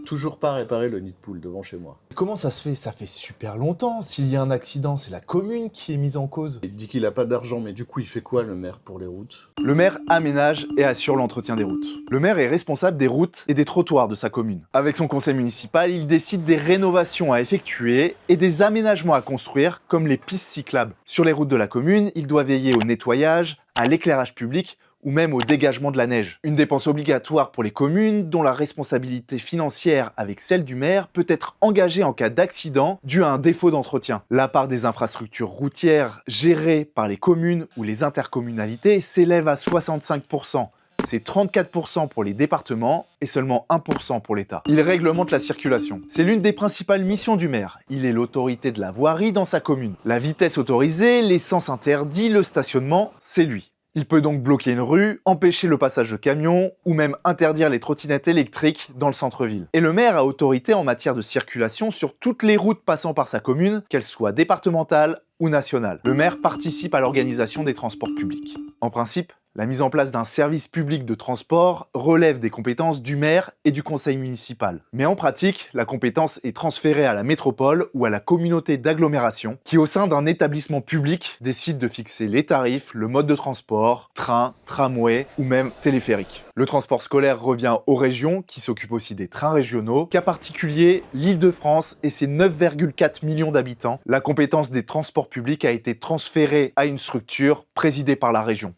toujours pas réparé le nid de poule devant chez moi. Comment ça se fait? Ça fait super longtemps. S'il y a un accident, c'est la commune qui est mise en cause. Il dit qu'il a pas d'argent, mais du coup, il fait quoi, le maire, pour les routes? Le maire aménage et assure l'entretien des routes. Le maire est responsable des routes et des trottoirs de sa commune. Avec son conseil municipal, il décide des rénovations à effectuer et des aménagements à construire, comme les pistes cyclables. Sur les routes de la commune, il doit veiller au nettoyage, à l'éclairage public ou même au dégagement de la neige. Une dépense obligatoire pour les communes dont la responsabilité financière avec celle du maire peut être engagée en cas d'accident dû à un défaut d'entretien. La part des infrastructures routières gérées par les communes ou les intercommunalités s'élève à 65%. C'est 34% pour les départements et seulement 1% pour l'État. Il réglemente la circulation. C'est l'une des principales missions du maire. Il est l'autorité de la voirie dans sa commune. La vitesse autorisée, l'essence interdite, le stationnement, c'est lui. Il peut donc bloquer une rue, empêcher le passage de camions ou même interdire les trottinettes électriques dans le centre-ville. Et le maire a autorité en matière de circulation sur toutes les routes passant par sa commune, qu'elles soient départementales ou nationales. Le maire participe à l'organisation des transports publics. En principe, la mise en place d'un service public de transport relève des compétences du maire et du conseil municipal. Mais en pratique, la compétence est transférée à la métropole ou à la communauté d'agglomération qui, au sein d'un établissement public, décide de fixer les tarifs, le mode de transport, train, tramway ou même téléphérique. Le transport scolaire revient aux régions qui s'occupent aussi des trains régionaux. Cas particulier, l'Île-de-France et ses 9,4 millions d'habitants, la compétence des transports publics a été transférée à une structure présidée par la région.